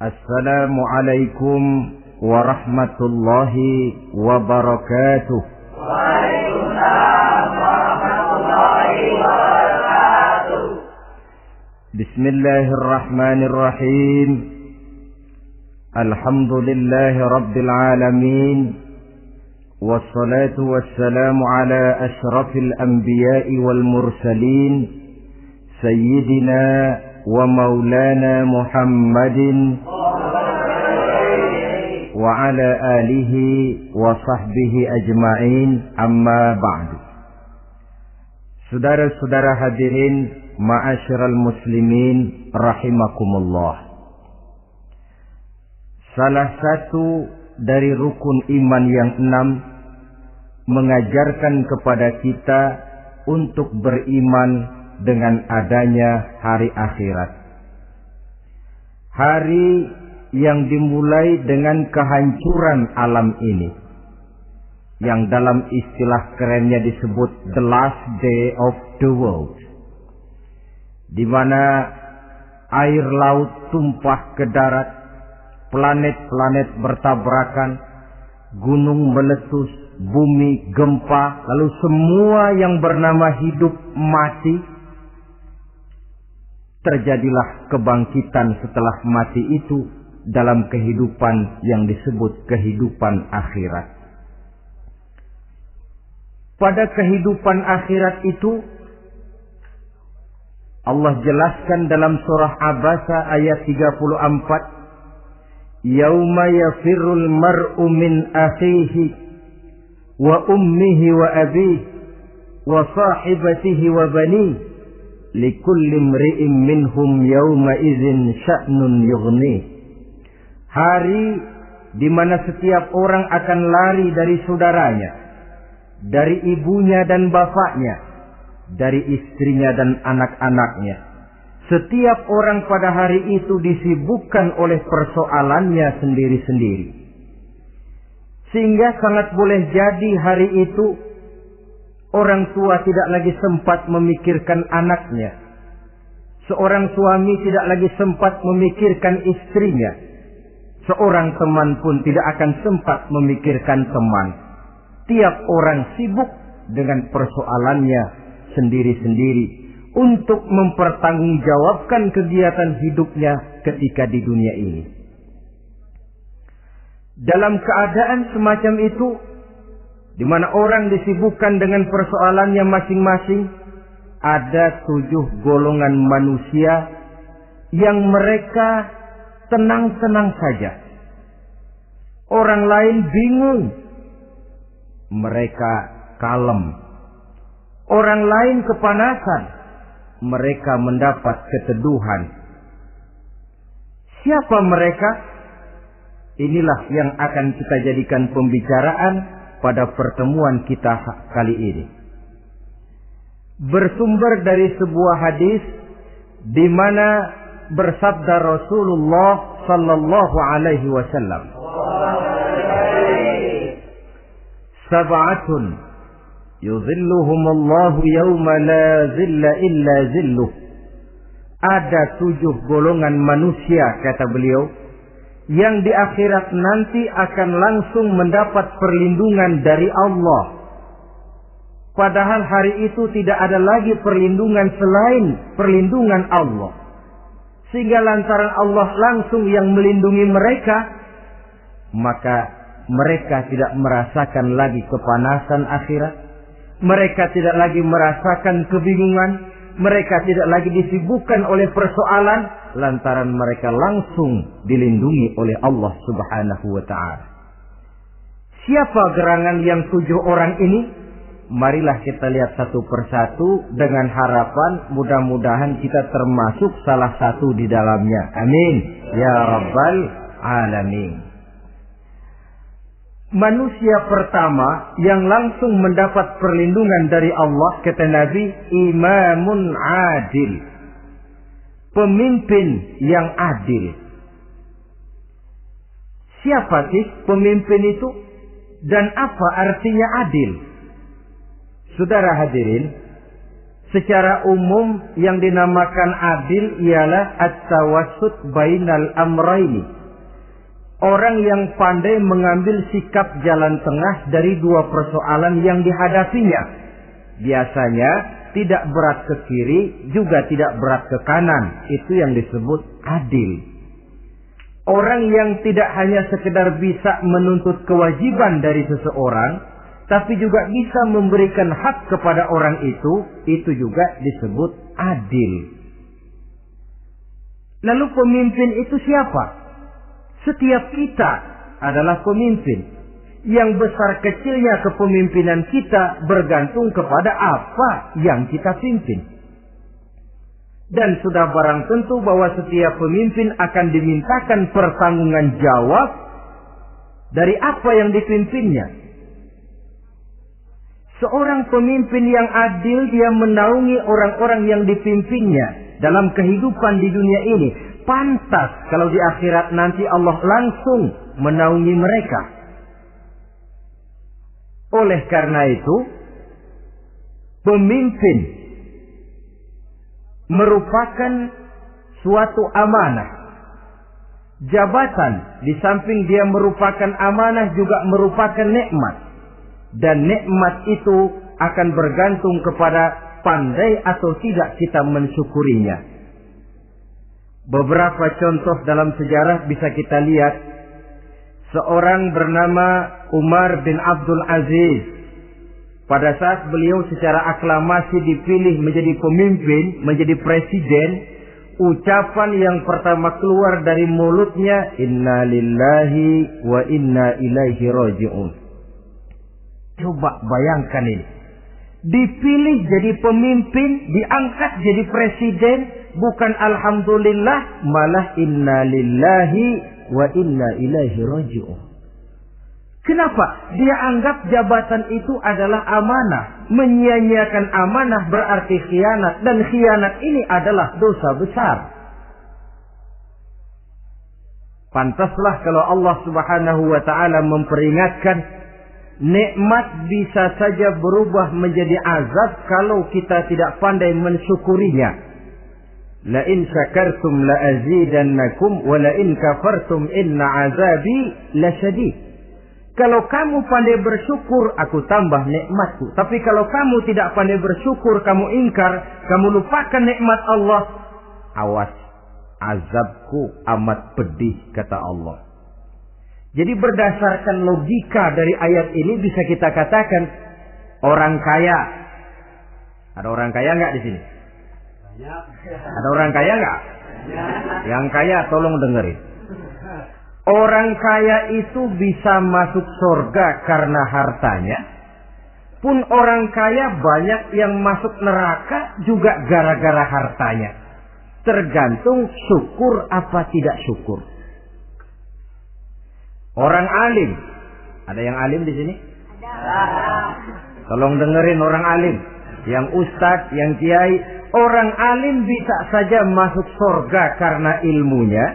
Assalamualaikum warahmatullahi wabarakatuh. Waalaikumsalam warahmatullahi wabarakatuh. Bismillahirrahmanirrahim. Alhamdulillahi rabbil alamin. Wassalatu wassalamu ala ashrafil anbiya'i wal mursalin. Sayyidina wa maulana Muhammadin wa ala alihi wa sahbihi ajma'in, amma ba'du. Saudara-saudara hadirin, ma'asyiral muslimin rahimakumullah. Salah satu dari rukun iman yang 6 mengajarkan kepada kita untuk beriman dengan adanya hari akhirat. Hari yang dimulai dengan kehancuran alam ini, yang dalam istilah kerennya disebut the last day of the world, di mana air laut tumpah ke darat, planet-planet bertabrakan, gunung meletus, bumi gempa, lalu semua yang bernama hidup mati. Terjadilah kebangkitan setelah mati itu dalam kehidupan yang disebut kehidupan akhirat. Pada kehidupan akhirat itu Allah jelaskan dalam surah Abasa ayat 34, Yauma yafirrul mar'u min akhihi wa ummihi wa abihi wa sahibatihi wa banihi likulli imri'in minhum yawma idzin sya'nun yughni. Hari di mana setiap orang akan lari dari saudaranya, dari ibunya dan bapaknya, dari istrinya dan anak-anaknya. Setiap orang pada hari itu disibukkan oleh persoalannya sendiri-sendiri. Sehingga sangat boleh jadi hari itu orang tua tidak lagi sempat memikirkan anaknya. Seorang suami tidak lagi sempat memikirkan istrinya. Seorang teman pun tidak akan sempat memikirkan teman. Tiap orang sibuk dengan persoalannya sendiri-sendiri untuk mempertanggungjawabkan kegiatan hidupnya ketika di dunia ini. Dalam keadaan semacam itu, di mana orang disibukkan dengan persoalannya masing-masing, ada 7 golongan manusia yang mereka tenang-tenang saja. Orang lain bingung, mereka kalem. Orang lain kepanasan, mereka mendapat keteduhan. Siapa mereka? Inilah yang akan kita jadikan pembicaraan pada pertemuan kita kali ini. Bersumber dari sebuah hadis di mana bersabda Rasulullah sallallahu alaihi wasallam, Sab'atun yuzilluhumullahu yawma la zilla illa zilluh. Ada 7 golongan manusia, kata beliau, yang di akhirat nanti akan langsung mendapat perlindungan dari Allah. Padahal hari itu tidak ada lagi perlindungan selain perlindungan Allah. Sehingga lantaran Allah langsung yang melindungi mereka, maka mereka tidak merasakan lagi kepanasan akhirat. Mereka tidak lagi merasakan kebingungan. Mereka tidak lagi disibukkan oleh persoalan, lantaran mereka langsung dilindungi oleh Allah Subhanahu wa ta'ala. Siapa gerangan yang 7 orang ini? Marilah kita lihat satu persatu dengan harapan mudah-mudahan kita termasuk salah satu di dalamnya. Amin ya rabbal alamin. Manusia pertama yang langsung mendapat perlindungan dari Allah, kata Nabi, imamun adil. Pemimpin yang adil. Siapa sih pemimpin itu? Dan apa artinya adil? Saudara hadirin, Secara umum yang dinamakan adil ialah at-tawassut bainal amraini. Orang yang pandai mengambil sikap jalan tengah dari dua persoalan yang dihadapinya. Biasanya tidak berat ke kiri, juga tidak berat ke kanan. Itu yang disebut adil. Orang yang tidak hanya sekedar bisa menuntut kewajiban dari seseorang, tapi juga bisa memberikan hak kepada orang itu juga disebut adil. Lalu pemimpin itu siapa? Setiap kita adalah pemimpin. Yang besar kecilnya kepemimpinan kita bergantung kepada apa yang kita pimpin. Dan sudah barang tentu bahwa setiap pemimpin akan dimintakan pertanggungan jawab dari apa yang dipimpinnya. Seorang pemimpin yang adil, dia menaungi orang-orang yang dipimpinnya dalam kehidupan di dunia ini. Pantas kalau di akhirat nanti Allah langsung menaungi mereka. Oleh karena itu, pemimpin merupakan suatu amanah. Jabatan di samping dia merupakan amanah juga merupakan nikmat. Dan nikmat itu akan bergantung kepada pandai atau tidak kita mensyukurinya. Beberapa contoh dalam sejarah bisa kita lihat. Seorang bernama Umar bin Abdul Aziz. Pada saat beliau secara aklamasi dipilih menjadi pemimpin, menjadi presiden, ucapan yang pertama keluar dari mulutnya, Inna lillahi wa inna ilaihi raji'un. Coba bayangkan ini. Dipilih jadi pemimpin, diangkat jadi presiden, bukan alhamdulillah, malah inna lillahi wa inna ilaihi raji'un. Kenapa? Dia anggap jabatan itu adalah amanah. Menyia-nyiakan amanah berarti khianat. Dan khianat ini adalah dosa besar. Pantaslah kalau Allah Subhanahu wa ta'ala memperingatkan, nikmat bisa saja berubah menjadi azab kalau kita tidak pandai mensyukurinya. La in syakartum la azidannakum wa la in kafartum inna azabi lasyadid. Kalau kamu pandai bersyukur, aku tambah nikmatku. Tapi kalau kamu tidak pandai bersyukur, kamu ingkar, kamu lupakan nikmat Allah, awas, azabku amat pedih, kata Allah. Jadi berdasarkan logika dari ayat ini bisa kita katakan orang kaya. Ada orang kaya nggak di sini? Ada orang kaya nggak? Yang kaya tolong dengerin. Orang kaya itu bisa masuk surga karena hartanya. Pun orang kaya banyak yang masuk neraka juga gara-gara hartanya. Tergantung syukur apa tidak syukur. Orang alim. Ada yang alim di sini? Tolong dengerin orang alim. Yang ustadz, yang kiai. Orang alim bisa saja masuk surga karena ilmunya.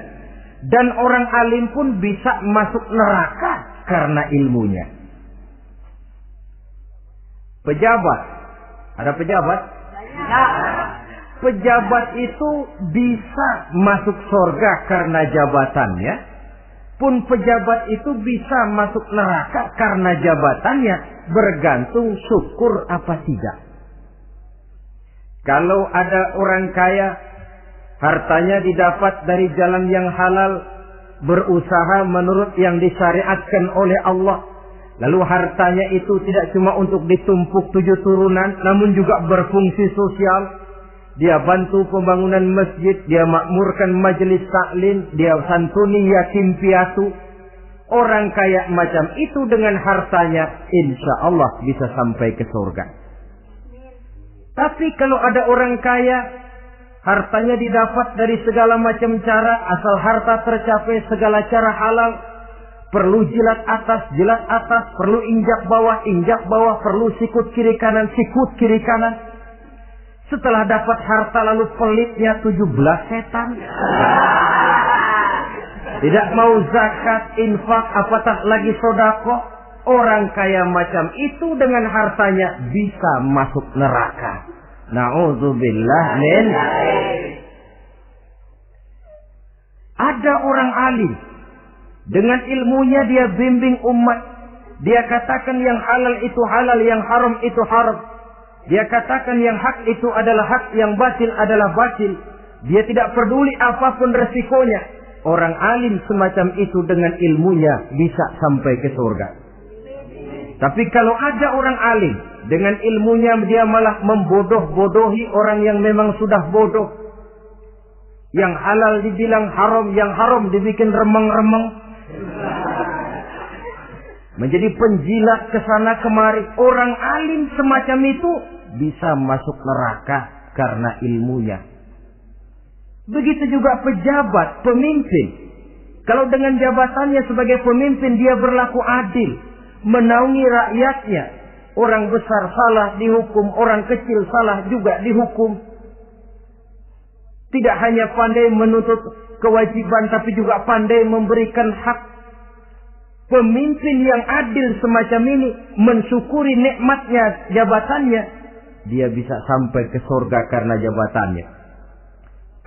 Dan orang alim pun bisa masuk neraka karena ilmunya. Pejabat. Ada pejabat? Pejabat itu bisa masuk surga karena jabatannya. Pun pejabat itu bisa masuk neraka karena jabatannya. Bergantung syukur apa tidak. Kalau ada orang kaya, hartanya didapat dari jalan yang halal, berusaha menurut yang disyariatkan oleh Allah. Lalu hartanya itu tidak cuma untuk ditumpuk 7 turunan, namun juga berfungsi sosial. Dia bantu pembangunan masjid, dia makmurkan majelis taklim, dia santuni yatim piatu. Orang kaya macam itu dengan hartanya, insya Allah bisa sampai ke surga. Tapi kalau ada orang kaya, hartanya didapat dari segala macam cara, asal harta tercapai segala cara halal. Perlu jilat atas, perlu injak bawah, perlu sikut kiri kanan, sikut kiri kanan. Setelah dapat harta lalu pelitnya 17 setan. Tidak mau zakat, infak, apatah lagi sedekah. Orang kaya macam itu dengan hartanya bisa masuk neraka. Na'udzubillah min. Ada orang alim, dengan ilmunya dia bimbing umat. Dia katakan yang halal itu halal, yang haram itu haram. Dia katakan yang hak itu adalah hak, yang batil adalah batil. Dia tidak peduli apapun resikonya. Orang alim semacam itu dengan ilmunya bisa sampai ke surga. Tapi kalau ada orang alim, dengan ilmunya dia malah membodoh-bodohi orang yang memang sudah bodoh. Yang halal dibilang haram, yang haram dibikin remeng-remeng. Menjadi penjilat kesana kemari. Orang alim semacam itu bisa masuk neraka karena ilmunya. Begitu juga pejabat, pemimpin. Kalau dengan jabatannya sebagai pemimpin dia berlaku adil, menaungi rakyatnya. Orang besar salah dihukum, orang kecil salah juga dihukum. Tidak hanya pandai menuntut kewajiban, tapi juga pandai memberikan hak. Pemimpin yang adil semacam ini mensyukuri nikmatnya jabatannya, dia bisa sampai ke surga karena jabatannya.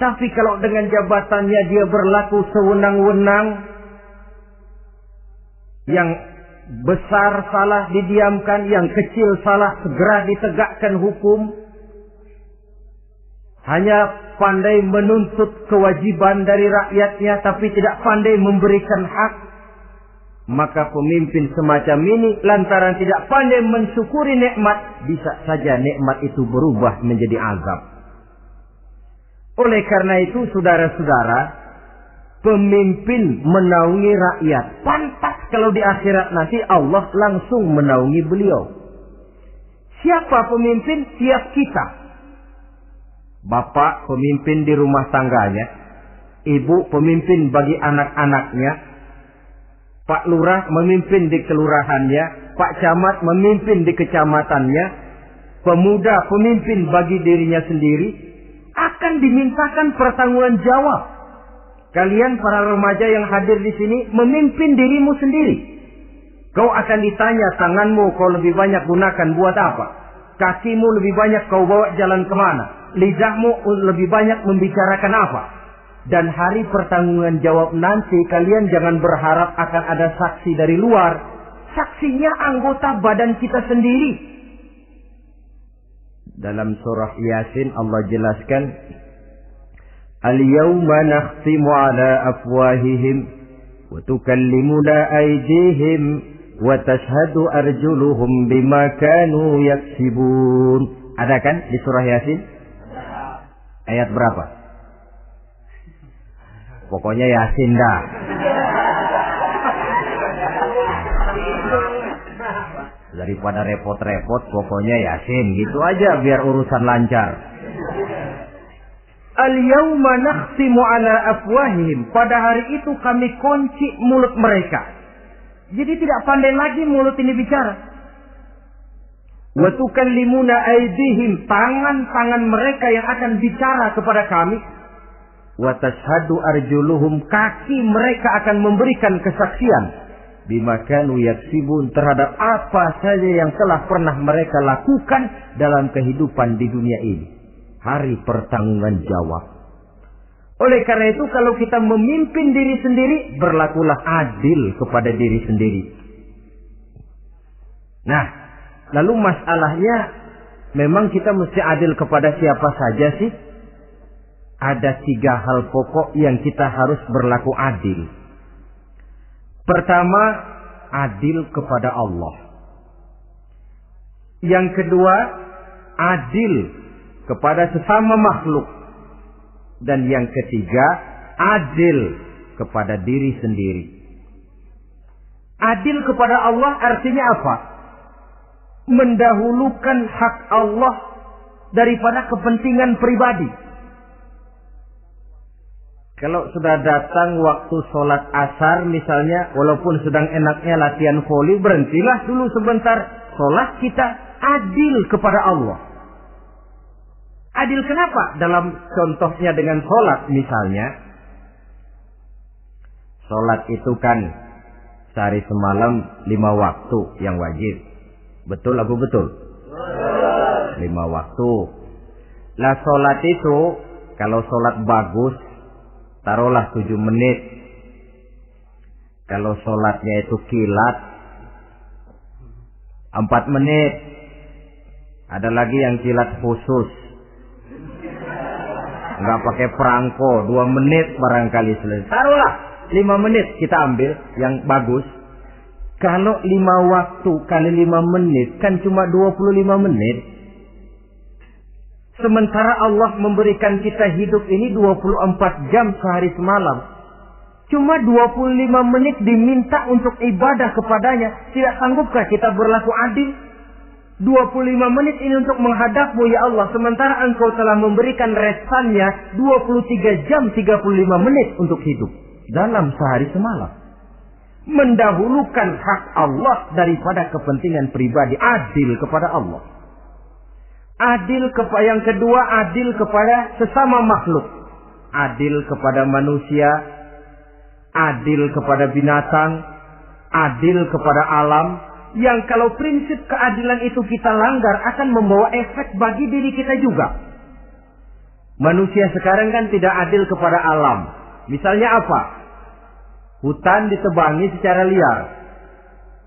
Tapi kalau dengan jabatannya dia berlaku sewenang-wenang, yang besar salah didiamkan, yang kecil salah segera ditegakkan hukum, hanya pandai menuntut kewajiban dari rakyatnya tapi tidak pandai memberikan hak, maka pemimpin semacam ini lantaran tidak pandai mensyukuri nikmat, bisa saja nikmat itu berubah menjadi azab. Oleh karena itu saudara-saudara, pemimpin menaungi rakyat. Pantas kalau di akhirat nanti Allah langsung menaungi beliau. Siapa pemimpin? Tiap kita. Bapak pemimpin di rumah tangganya, ibu pemimpin bagi anak-anaknya, Pak Lurah memimpin di kelurahannya, Pak Camat memimpin di kecamatannya, pemuda pemimpin bagi dirinya sendiri, akan dimintakan pertanggungan jawab. Kalian para remaja yang hadir di sini memimpin dirimu sendiri. Kau akan ditanya, tanganmu kau lebih banyak gunakan buat apa? Kakimu lebih banyak kau bawa jalan kemana? Lidahmu lebih banyak membicarakan apa? Dan hari pertanggungan jawab nanti kalian jangan berharap akan ada saksi dari luar. Saksinya anggota badan kita sendiri. Dalam surah Yasin Allah jelaskan, Al-yawma nakhtimu ala afwahihim wa tukallimuna aydihim wa tashhadu arjuluhum bima kanu yaksibun. Ada kan di surah Yasin? Ayat berapa? Pokoknya Yasin dah. Daripada repot-repot, pokoknya Yasin gitu aja biar urusan lancar. Al-yawma nakhtimu ala afwahihim. Pada hari itu kami kunci mulut mereka. Jadi tidak pandai lagi mulut ini bicara. Wa tukallimuna aydihim. Tangan-tangan mereka yang akan bicara kepada kami. Wa tashhadu arjuluhum. Kaki mereka akan memberikan kesaksian. Bima kanu yaksibun, terhadap apa saja yang telah pernah mereka lakukan dalam kehidupan di dunia ini. Hari pertanggungan jawab. Oleh karena itu kalau kita memimpin diri sendiri, berlakulah adil kepada diri sendiri. Nah, lalu masalahnya memang kita mesti adil kepada siapa saja sih? Ada 3 hal pokok yang kita harus berlaku adil. Pertama, adil kepada Allah. Yang kedua, adil kepada sesama makhluk. Dan yang ketiga, adil kepada diri sendiri. Adil kepada Allah artinya apa? Mendahulukan hak Allah daripada kepentingan pribadi. Kalau sudah datang waktu sholat asar misalnya, walaupun sedang enaknya latihan voli, berhentilah dulu sebentar. Sholat kita adil kepada Allah. Adil kenapa? Dalam contohnya dengan sholat misalnya. Sholat itu kan sehari semalam 5 waktu yang wajib. Betul apa betul? 5 waktu. Lah sholat itu, kalau sholat bagus, taruhlah 7 menit. Kalau sholatnya itu kilat, 4 menit. Ada lagi yang kilat khusus, nggak pakai perangko, 2 menit barangkali selesai. Taruhlah 5 menit kita ambil yang bagus. Kalau 5 waktu kali 5 menit kan cuma 25 menit. Sementara Allah memberikan kita hidup ini 24 jam sehari semalam. Cuma 25 menit diminta untuk ibadah kepadanya. Tidak sanggupkah kita berlaku adil? 25 menit ini untuk menghadapmu ya Allah. Sementara engkau telah memberikan resannya 23 jam 35 menit untuk hidup. Dalam sehari semalam. Mendahulukan hak Allah daripada kepentingan pribadi. Adil kepada Allah. Adil kepada yang kedua, adil kepada sesama makhluk. Adil kepada manusia, adil kepada binatang, adil kepada alam. Yang kalau prinsip keadilan itu kita langgar akan membawa efek bagi diri kita juga. Manusia sekarang kan tidak adil kepada alam. Misalnya apa? Hutan ditebangi secara liar.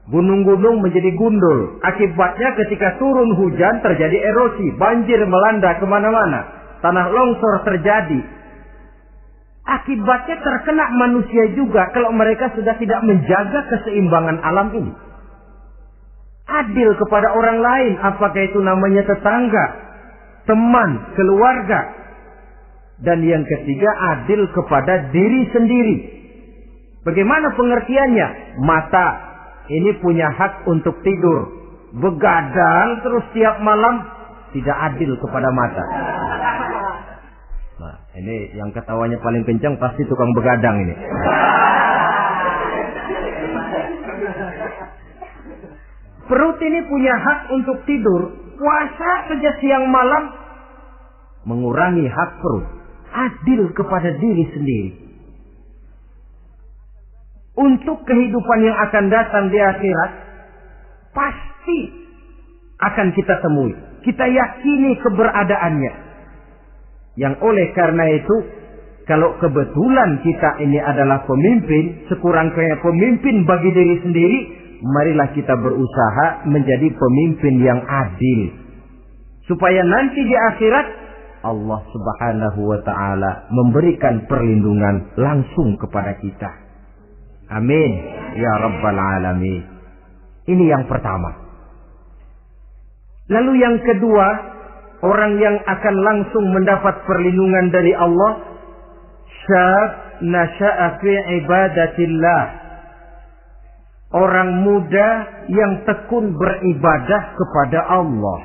Gunung-gunung menjadi gundul. Akibatnya ketika turun hujan terjadi erosi. Banjir melanda kemana-mana. Tanah longsor terjadi. Akibatnya terkena manusia juga kalau mereka sudah tidak menjaga keseimbangan alam ini. Adil kepada orang lain. Apakah itu namanya tetangga, teman, keluarga. Dan yang ketiga, adil kepada diri sendiri. Bagaimana pengertiannya? Mata ini punya hak untuk tidur. Begadang terus tiap malam, tidak adil kepada mata. Nah, ini yang ketawanya paling kencang pasti tukang begadang ini. Perut ini punya hak untuk tidur. Puasa saja siang malam, mengurangi hak perut. Adil kepada diri sendiri. Untuk kehidupan yang akan datang di akhirat, pasti akan kita temui. Kita yakini keberadaannya. Yang oleh karena itu, kalau kebetulan kita ini adalah pemimpin, sekurang-kurangnya pemimpin bagi diri sendiri, marilah kita berusaha menjadi pemimpin yang adil. Supaya nanti di akhirat, Allah Subhanahu wa ta'ala memberikan perlindungan langsung kepada kita. Amin. Ya Rabbal Alamin. Ini yang pertama. Lalu yang kedua, orang yang akan langsung mendapat perlindungan dari Allah, syab nasha'a fi ibadatillah. Orang muda yang tekun beribadah kepada Allah.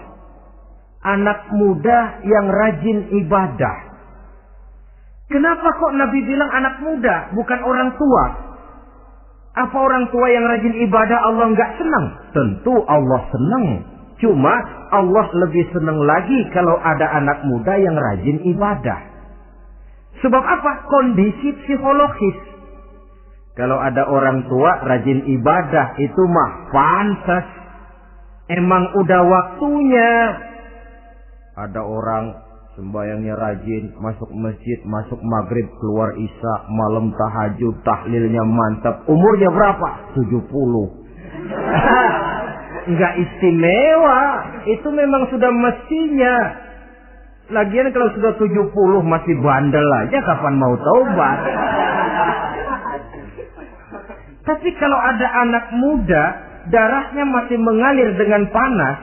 Anak muda yang rajin ibadah. Kenapa kok Nabi bilang anak muda, bukan orang tua? Apa orang tua yang rajin ibadah Allah enggak senang? Tentu Allah senang. Cuma Allah lebih senang lagi kalau ada anak muda yang rajin ibadah. Sebab apa? Kondisi psikologis. Kalau ada orang tua rajin ibadah itu mah pantas. Emang udah waktunya. Ada orang sembayangnya rajin, masuk masjid, masuk maghrib, keluar isya, malam tahajud, tahlilnya mantap. Umurnya berapa? 70. Enggak istimewa. Itu memang sudah mestinya. Lagian kalau sudah 70 masih bandel aja, kapan mau taubat? Tapi kalau ada anak muda, darahnya masih mengalir dengan panas,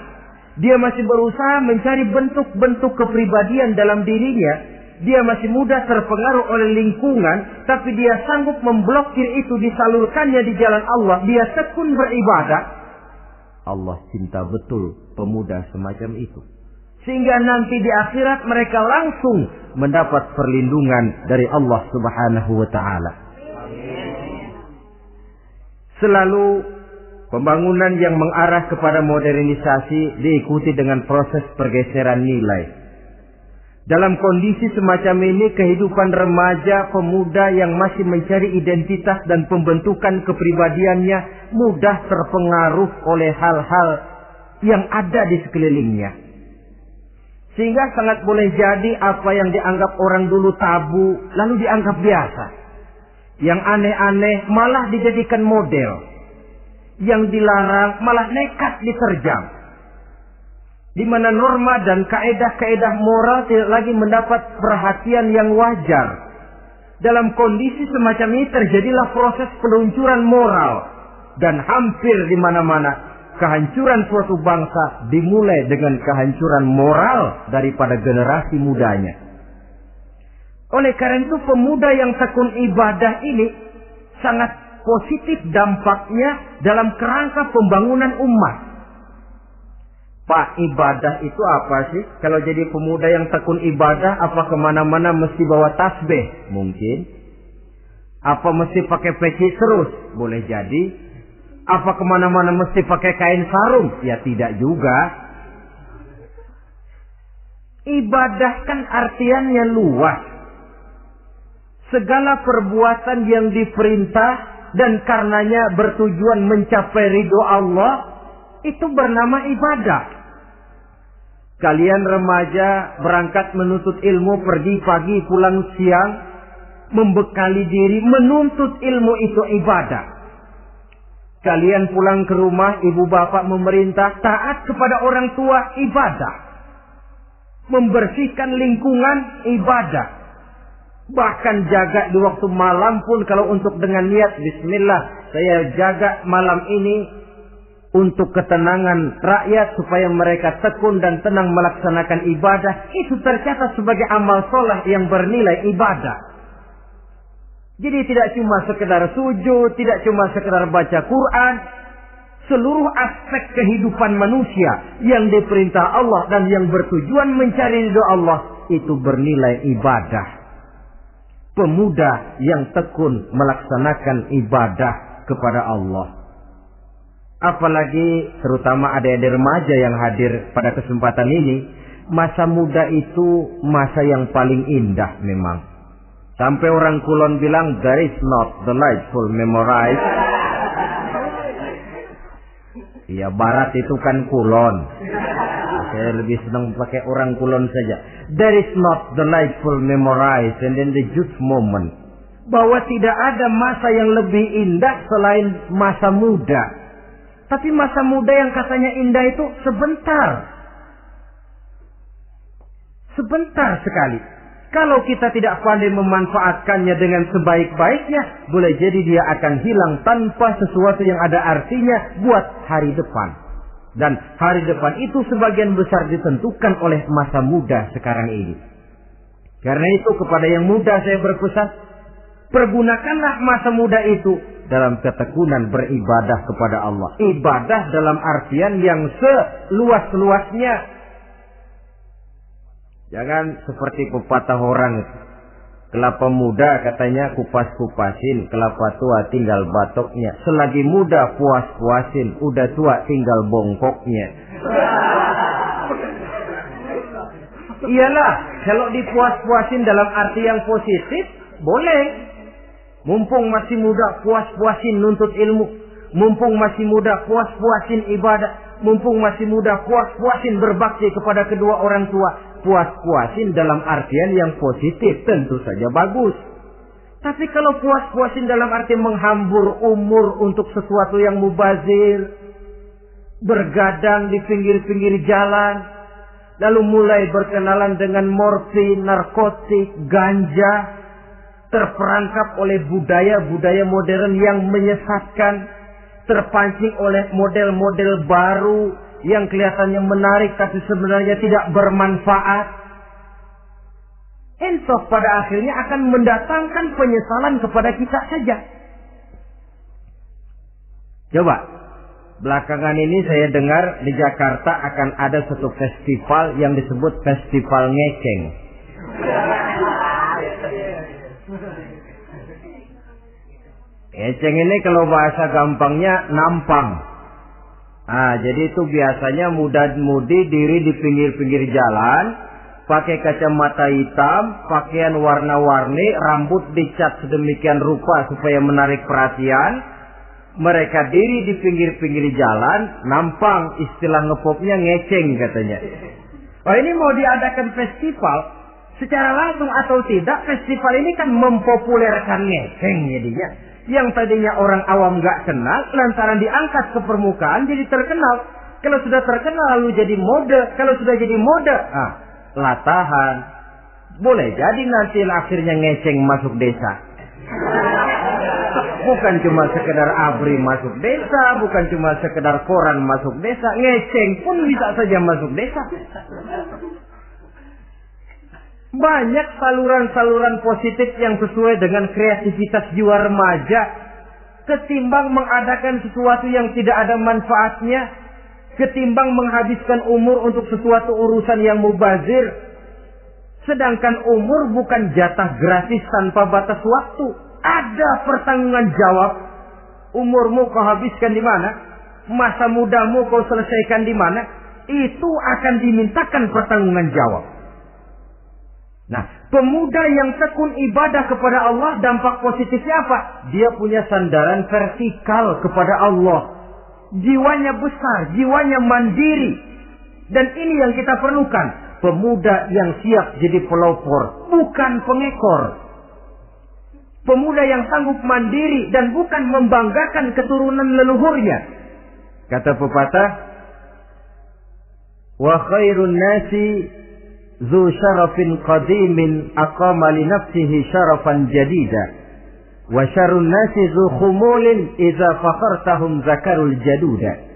dia masih berusaha mencari bentuk-bentuk kepribadian dalam dirinya. Dia masih mudah terpengaruh oleh lingkungan, tapi dia sanggup memblokir itu, disalurkannya di jalan Allah. Dia tekun beribadah. Allah cinta betul pemuda semacam itu. Sehingga nanti di akhirat mereka langsung mendapat perlindungan dari Allah Subhanahu wa ta'ala. Selalu pembangunan yang mengarah kepada modernisasi diikuti dengan proses pergeseran nilai. Dalam kondisi semacam ini, kehidupan remaja, pemuda yang masih mencari identitas dan pembentukan kepribadiannya mudah terpengaruh oleh hal-hal yang ada di sekelilingnya. Sehingga sangat boleh jadi apa yang dianggap orang dulu tabu, lalu dianggap biasa. Yang aneh-aneh malah dijadikan model. Yang dilarang malah nekat diterjang. Di mana norma dan kaedah-kaedah moral tidak lagi mendapat perhatian yang wajar. Dalam kondisi semacam ini terjadilah proses peluncuran moral. Dan hampir di mana-mana kehancuran suatu bangsa dimulai dengan kehancuran moral daripada generasi mudanya. Oleh karena itu pemuda yang tekun ibadah ini sangat positif dampaknya dalam kerangka pembangunan umat. Pak, ibadah itu apa sih? Kalau jadi pemuda yang tekun ibadah, apa kemana-mana mesti bawa tasbih? Mungkin. Apa mesti pakai peci terus? Boleh jadi. Apa kemana-mana mesti pakai kain sarung? Ya tidak juga. Ibadah kan artiannya luas. Segala perbuatan yang diperintah dan karenanya bertujuan mencapai ridho Allah, itu bernama ibadah. Kalian remaja berangkat menuntut ilmu, pergi pagi pulang siang, membekali diri, menuntut ilmu itu ibadah. Kalian pulang ke rumah, ibu bapak memerintah, taat kepada orang tua, ibadah. Membersihkan lingkungan, ibadah. Bahkan jaga di waktu malam pun kalau untuk dengan niat, bismillah, saya jaga malam ini untuk ketenangan rakyat supaya mereka tekun dan tenang melaksanakan ibadah. Itu tercatat sebagai amal soleh yang bernilai ibadah. Jadi tidak cuma sekedar sujud, tidak cuma sekedar baca Quran. Seluruh aspek kehidupan manusia yang diperintah Allah dan yang bertujuan mencari ridho Allah, itu bernilai ibadah. Pemuda yang tekun melaksanakan ibadah kepada Allah. Apalagi terutama adik-adik remaja yang hadir pada kesempatan ini. Masa muda itu masa yang paling indah memang. Sampai orang Kulon bilang, there is not delightful memorize. Iya, Barat itu kan Kulon. Saya lebih senang pakai orang Kulon saja. There is not delightful memorize and then the youth moment. Bahwa tidak ada masa yang lebih indah selain masa muda. Tapi masa muda yang katanya indah itu sebentar. Sebentar sekali. Kalau kita tidak pandai memanfaatkannya dengan sebaik-baiknya, boleh jadi dia akan hilang tanpa sesuatu yang ada artinya buat hari depan. Dan hari depan itu sebagian besar ditentukan oleh masa muda sekarang ini. Karena itu kepada yang muda saya berpesan, pergunakanlah masa muda itu dalam ketekunan beribadah kepada Allah. Ibadah dalam artian yang seluas-luasnya. Jangan seperti pepatah orang, kelapa muda katanya kupas-kupasin, kelapa tua tinggal batoknya. Selagi muda puas-puasin, udah tua tinggal bongkoknya. Iyalah, kalau dipuas-puasin dalam arti yang positif, boleh. Mumpung masih muda, puas-puasin nuntut ilmu. Mumpung masih muda, puas-puasin ibadah. Mumpung masih muda, puas-puasin berbakti kepada kedua orang tua. Puas-puasin dalam artian yang positif tentu saja bagus. Tapi kalau puas-puasin dalam arti menghambur umur untuk sesuatu yang mubazir, bergadang di pinggir-pinggir jalan, lalu mulai berkenalan dengan morfin, narkotik, ganja, terperangkap oleh budaya-budaya modern yang menyesatkan, terpancing oleh model-model baru yang kelihatannya menarik tapi sebenarnya tidak bermanfaat. Entah pada akhirnya akan mendatangkan penyesalan kepada kita saja. Coba, belakangan ini saya dengar di Jakarta akan ada satu festival yang disebut Festival Ngeceng. Ngeceng ini kalau bahasa gampangnya nampang. Jadi itu biasanya muda-mudi diri di pinggir-pinggir jalan, pakai kacamata hitam, pakaian warna-warni, rambut dicat sedemikian rupa supaya menarik perhatian. Mereka diri di pinggir-pinggir jalan, nampang, istilah ngepopnya ngeceng katanya. Oh, ini mau diadakan festival, secara langsung atau tidak, festival ini kan mempopulerkan ngeceng jadinya. Yang tadinya orang awam nggak kenal, lantaran diangkat ke permukaan jadi terkenal. Kalau sudah terkenal lalu jadi mode, kalau sudah jadi mode, latahan. Boleh jadi nanti akhirnya ngeceng masuk desa. Bukan cuma sekedar ABRI masuk desa, bukan cuma sekedar koran masuk desa, ngeceng pun bisa saja masuk desa. Banyak saluran-saluran positif yang sesuai dengan kreativitas jiwa remaja, ketimbang mengadakan sesuatu yang tidak ada manfaatnya, ketimbang menghabiskan umur untuk sesuatu urusan yang mubazir. Sedangkan umur bukan jatah gratis tanpa batas waktu. Ada pertanggungan jawab. Umurmu kau habiskan di mana? Masa mudamu kau selesaikan di mana? Itu akan dimintakan pertanggungan jawab. Nah, pemuda yang tekun ibadah kepada Allah, dampak positifnya apa? Dia punya sandaran vertikal kepada Allah. Jiwanya besar, jiwanya mandiri. Dan ini yang kita perlukan. Pemuda yang siap jadi pelopor, bukan pengekor. Pemuda yang sanggup mandiri dan bukan membanggakan keturunan leluhurnya. Kata pepatah, wa khairun nasi zu syarafin qadimin aqama li nafsihi syarafan jadida. Wa syarrun nasi zu khumulin idza fakhartahum zakarul jaduda.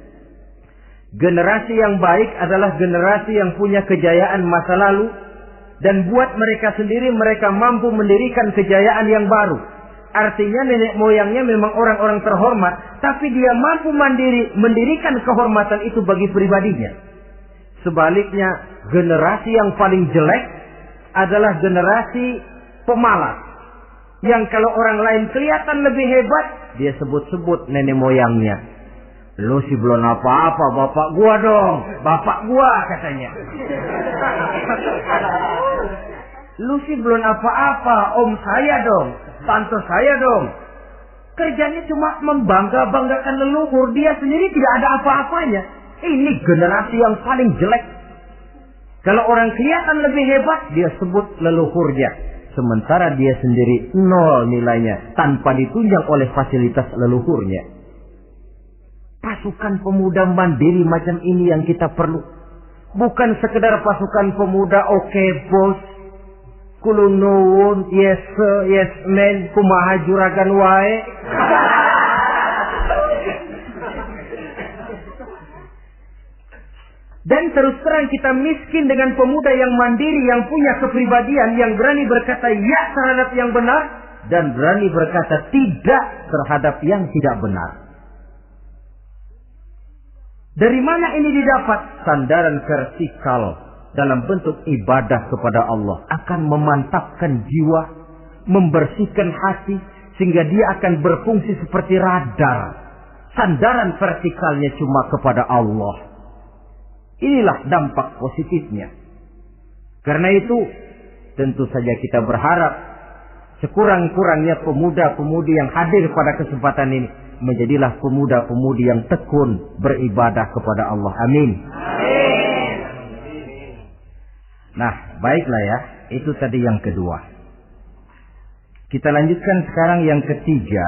Generasi yang baik adalah generasi yang punya kejayaan masa lalu, dan buat mereka sendiri mereka mampu mendirikan kejayaan yang baru. Artinya nenek moyangnya memang orang-orang terhormat, tapi dia mampu mandiri mendirikan kehormatan itu bagi pribadinya. Sebaliknya, generasi yang paling jelek adalah generasi pemalas, yang kalau orang lain kelihatan lebih hebat, dia sebut-sebut nenek moyangnya. Lu sih belum apa-apa, bapak gua dong. Bapak gua katanya. Lu sih belum apa-apa, om saya dong. Tante saya dong. Kerjanya cuma membangga-banggakan leluhur. Dia sendiri tidak ada apa-apanya. Ini generasi yang paling jelek. Kalau orang kelihatan lebih hebat, dia sebut leluhurnya. Sementara dia sendiri nol nilainya, tanpa ditunjang oleh fasilitas leluhurnya. Pasukan pemuda mandiri macam ini yang kita perlu. Bukan sekedar pasukan pemuda oke bos, kulun nuwun, yes sir, yes man, kumaha juragan wae. Dan terus terang kita miskin dengan pemuda yang mandiri, yang punya kepribadian, yang berani berkata ya terhadap yang benar, dan berani berkata tidak terhadap yang tidak benar. Dari mana ini didapat? Sandaran vertikal dalam bentuk ibadah kepada Allah akan memantapkan jiwa, membersihkan hati, sehingga dia akan berfungsi seperti radar. Sandaran vertikalnya cuma kepada Allah. Inilah dampak positifnya. Karena itu, tentu saja kita berharap sekurang-kurangnya pemuda-pemudi yang hadir pada kesempatan ini menjadilah pemuda-pemudi yang tekun beribadah kepada Allah. Amin. Amin. Nah, baiklah ya. Itu tadi yang kedua. Kita lanjutkan sekarang yang ketiga.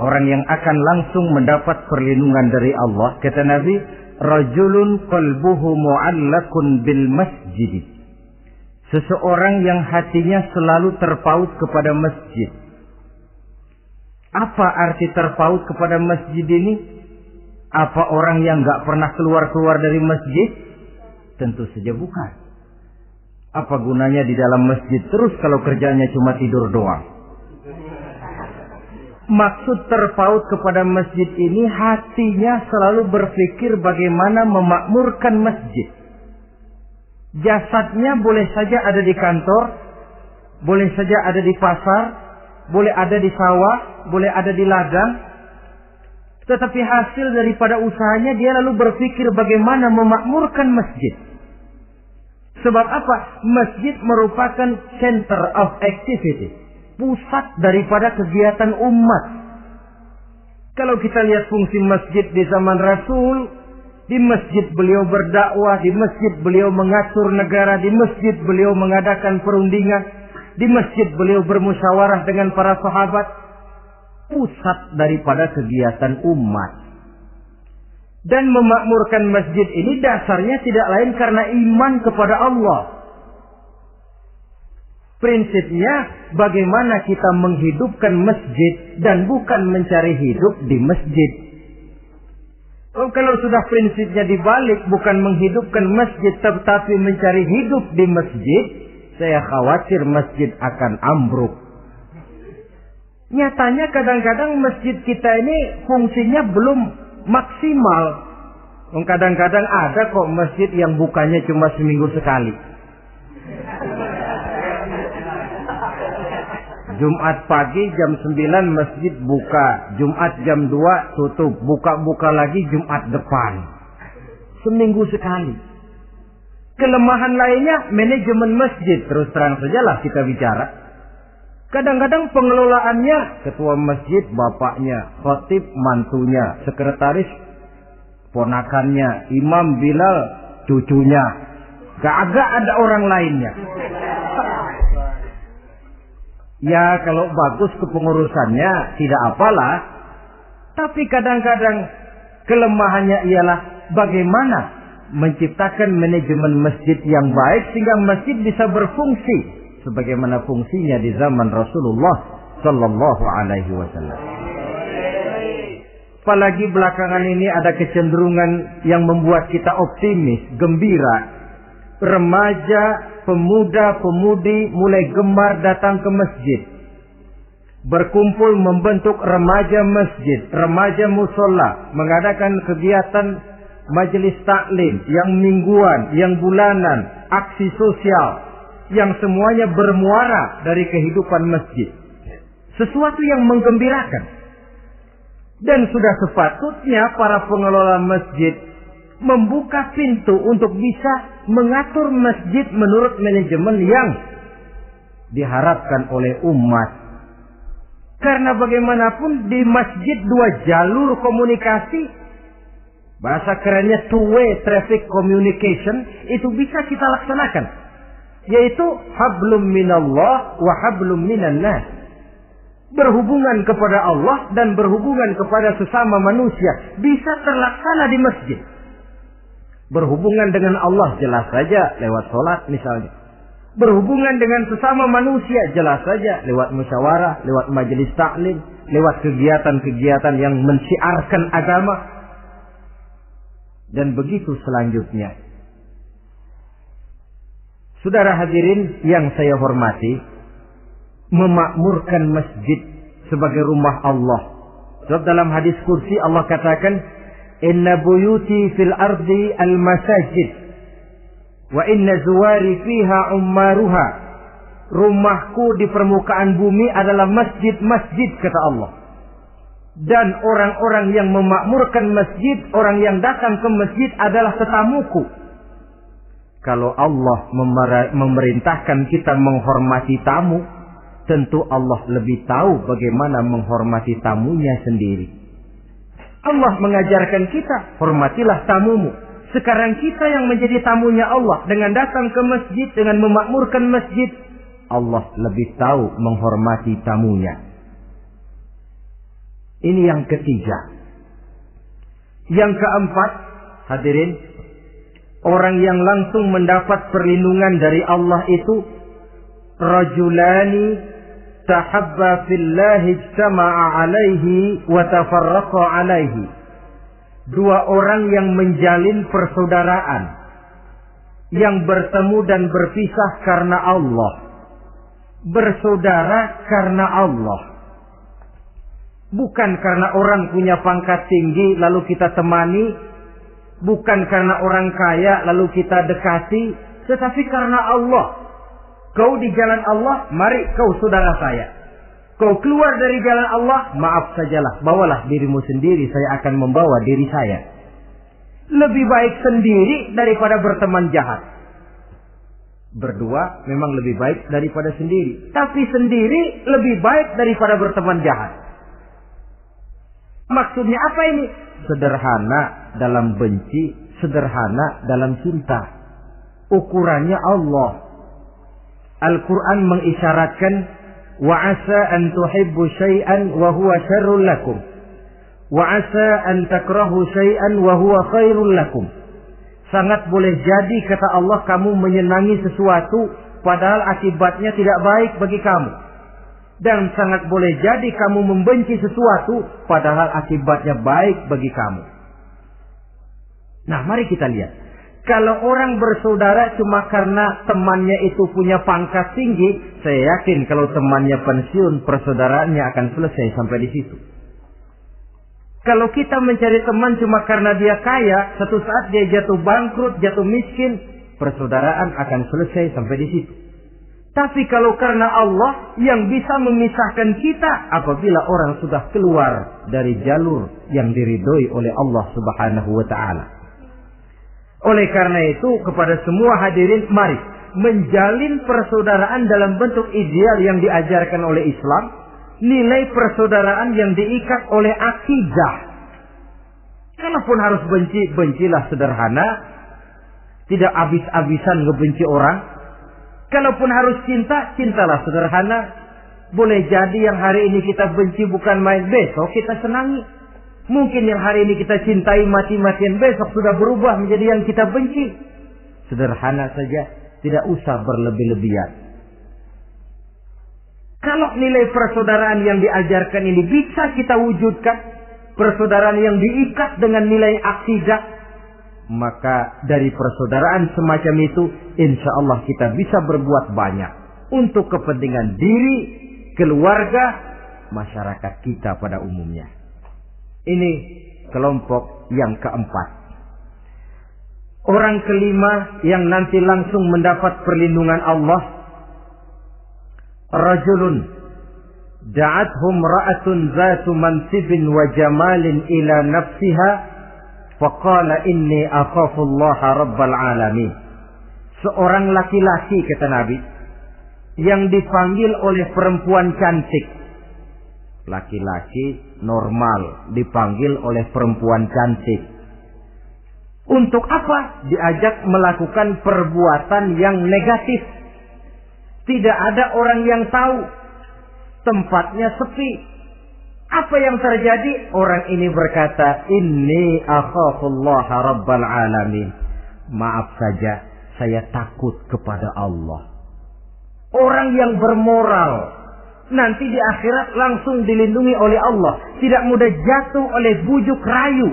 Orang yang akan langsung mendapat perlindungan dari Allah. Kata Nabi, rajulun qalbuhu mu'allakun bil masjid. Seseorang yang hatinya selalu terpaut kepada masjid. Apa arti terpaut kepada masjid ini? Apa orang yang gak pernah keluar-keluar dari masjid? Tentu saja bukan. Apa gunanya di dalam masjid terus kalau kerjanya cuma tidur doang? Maksud terpaut kepada masjid ini, hatinya selalu berpikir bagaimana memakmurkan masjid. Jasadnya boleh saja ada di kantor, boleh saja ada di pasar, boleh ada di sawah, boleh ada di ladang. Tetapi hasil daripada usahanya dia lalu berpikir bagaimana memakmurkan masjid. Sebab apa? Masjid merupakan center of activity, pusat daripada kegiatan umat. Kalau kita lihat fungsi masjid di zaman Rasul, Di masjid beliau berdakwah, di masjid beliau mengatur negara, di masjid beliau mengadakan perundingan, di masjid beliau bermusyawarah dengan para sahabat. Pusat daripada kegiatan umat. Dan memakmurkan masjid ini dasarnya tidak lain karena iman kepada Allah. Prinsipnya bagaimana kita menghidupkan masjid dan bukan mencari hidup di masjid. Kalau sudah prinsipnya dibalik, bukan menghidupkan masjid tetapi mencari hidup di masjid, saya khawatir masjid akan ambruk. Nyatanya kadang-kadang masjid kita ini fungsinya belum maksimal. Kadang-kadang ada kok masjid yang bukanya cuma seminggu sekali. Jumat pagi jam 9 masjid buka, Jumat jam 2 tutup, buka-buka lagi Jumat depan. Seminggu sekali. Kelemahan lainnya manajemen masjid, terus terang sajalah kita bicara. Kadang-kadang pengelolaannya ketua masjid bapaknya, khatib mantunya, sekretaris ponakannya, imam Bilal cucunya. Gak ada orang lainnya. Ya kalau bagus kepengurusannya tidak apalah. Tapi kadang-kadang kelemahannya ialah bagaimana menciptakan manajemen masjid yang baik sehingga masjid bisa berfungsi sebagaimana fungsinya di zaman Rasulullah sallallahu alaihi wasallam. Apalagi belakangan ini ada kecenderungan yang membuat kita optimis, gembira. Remaja, pemuda-pemudi mulai gemar datang ke masjid. Berkumpul membentuk remaja masjid, remaja musola, mengadakan kegiatan majelis taklim yang mingguan, yang bulanan, aksi sosial, yang semuanya bermuara dari kehidupan masjid. Sesuatu yang menggembirakan. Dan sudah sepatutnya para pengelola masjid membuka pintu untuk bisa mengatur masjid menurut manajemen yang diharapkan oleh umat. Karena bagaimanapun di masjid dua jalur komunikasi, bahasa kerennya two-way traffic communication, itu bisa kita laksanakan. Yaitu hablum minallah wa hablum minan nas. Berhubungan kepada Allah dan berhubungan kepada sesama manusia bisa terlaksana di masjid. Berhubungan dengan Allah jelas saja lewat sholat misalnya. Berhubungan dengan sesama manusia jelas saja lewat musyawarah, lewat majelis taklim, lewat kegiatan-kegiatan yang mensiarkan agama. Dan begitu selanjutnya. Saudara hadirin yang saya hormati, memakmurkan masjid sebagai rumah Allah. Sebab dalam hadis kursi Allah katakan, inna buyuti fil ardi al masajid wa inna zuwari fiha ummaruha. Rumahku di permukaan bumi adalah masjid-masjid kata Allah. Dan orang-orang yang memakmurkan masjid, orang yang datang ke masjid adalah tetamuku. Kalau Allah memerintahkan kita menghormati tamu, tentu Allah lebih tahu bagaimana menghormati tamunya sendiri. Allah mengajarkan kita, hormatilah tamumu. Sekarang kita yang menjadi tamunya Allah dengan datang ke masjid, dengan memakmurkan masjid, Allah lebih tahu menghormati tamunya. Ini yang ketiga. Yang keempat, hadirin, orang yang langsung mendapat perlindungan dari Allah itu rajulani tahabba fillahi ijtama'a alaihi wa tafarraqa alaihi. Dua orang yang menjalin persaudaraan, yang bertemu dan berpisah karena Allah. Bersaudara karena Allah. Bukan karena orang punya pangkat tinggi lalu kita temani, bukan karena orang kaya lalu kita dekati, tetapi karena Allah. Kau di jalan Allah, mari kau saudara saya. Kau keluar dari jalan Allah, maaf sajalah, bawalah dirimu sendiri, saya akan membawa diri saya. Lebih baik sendiri daripada berteman jahat. Berdua memang lebih baik daripada sendiri, tapi sendiri lebih baik daripada berteman jahat. Maksudnya apa ini? Sederhana. dalam benci, sederhana dalam cinta. Ukurannya Allah. Al-Quran mengisyaratkan, wa asa an tuhibbu syai'an wa huwa syarrul lakum, wa asa an takrahu syai'an wa huwa khairul lakum. Sangat boleh jadi, kata Allah, kamu menyenangi sesuatu padahal akibatnya tidak baik bagi kamu. Dan sangat boleh jadi kamu membenci sesuatu padahal akibatnya baik bagi kamu. Nah, mari kita lihat. Kalau orang bersaudara cuma karena temannya itu punya pangkat tinggi, saya yakin kalau temannya pensiun, persaudaraannya akan selesai sampai di situ. Kalau kita mencari teman cuma karena dia kaya, satu saat dia jatuh bangkrut, jatuh miskin, persaudaraan akan selesai sampai di situ. Tapi kalau karena Allah yang bisa memisahkan kita apabila orang sudah keluar dari jalur yang diridhoi oleh Allah Subhanahu wa taala. Oleh karena itu, kepada semua hadirin, mari menjalin persaudaraan dalam bentuk ideal yang diajarkan oleh Islam, nilai persaudaraan yang diikat oleh akidah. Kalaupun harus benci, bencilah sederhana, tidak habis-habisan ngebenci orang. Kalaupun harus cinta, cintalah sederhana. Boleh jadi yang hari ini kita benci bukan main, besok kita senangi. Mungkin yang hari ini kita cintai mati-matian, besok sudah berubah menjadi yang kita benci. Sederhana saja, tidak usah berlebih-lebihan. Kalau nilai persaudaraan yang diajarkan ini bisa kita wujudkan, persaudaraan yang diikat dengan nilai akidah, maka dari persaudaraan semacam itu, insya Allah kita bisa berbuat banyak untuk kepentingan diri, keluarga, masyarakat kita pada umumnya. Ini kelompok yang keempat. Orang kelima yang nanti langsung mendapat perlindungan Allah, rajulun da'athum ra'atun zatu mansibin wa jamalin ila nafsiha faqala inni akhafullaha rabbal alamin. Seorang laki-laki, kata Nabi, yang dipanggil oleh perempuan cantik. Laki-laki normal dipanggil oleh perempuan cantik. Untuk apa? Diajak melakukan perbuatan yang negatif. Tidak ada orang yang tahu. Tempatnya sepi. Apa yang terjadi? Orang ini berkata, inni akhafullaha rabbal alamin. Maaf saja, saya takut kepada Allah. Orang yang bermoral nanti di akhirat langsung dilindungi oleh Allah. Tidak mudah jatuh oleh bujuk rayu.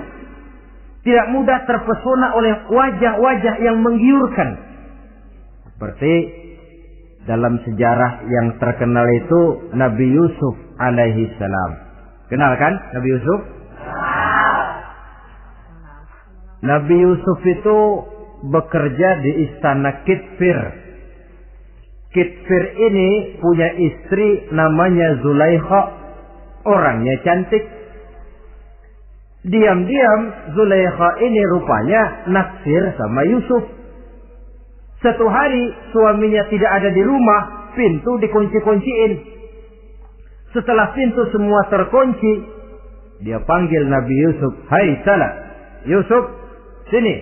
Tidak mudah terpesona oleh wajah-wajah yang menggiurkan. Seperti dalam sejarah yang terkenal itu Nabi Yusuf alaihi salam. Kenal kan Nabi Yusuf? Nabi Yusuf itu bekerja di istana Kitfir. Kitfir ini punya istri namanya Zulaikha. Orangnya cantik. Diam-diam Zulaikha ini rupanya naksir sama Yusuf. Satu hari suaminya tidak ada di rumah, pintu dikunci-kunciin. Setelah pintu semua terkunci, dia panggil Nabi Yusuf, "Hai salah, Yusuf, sini."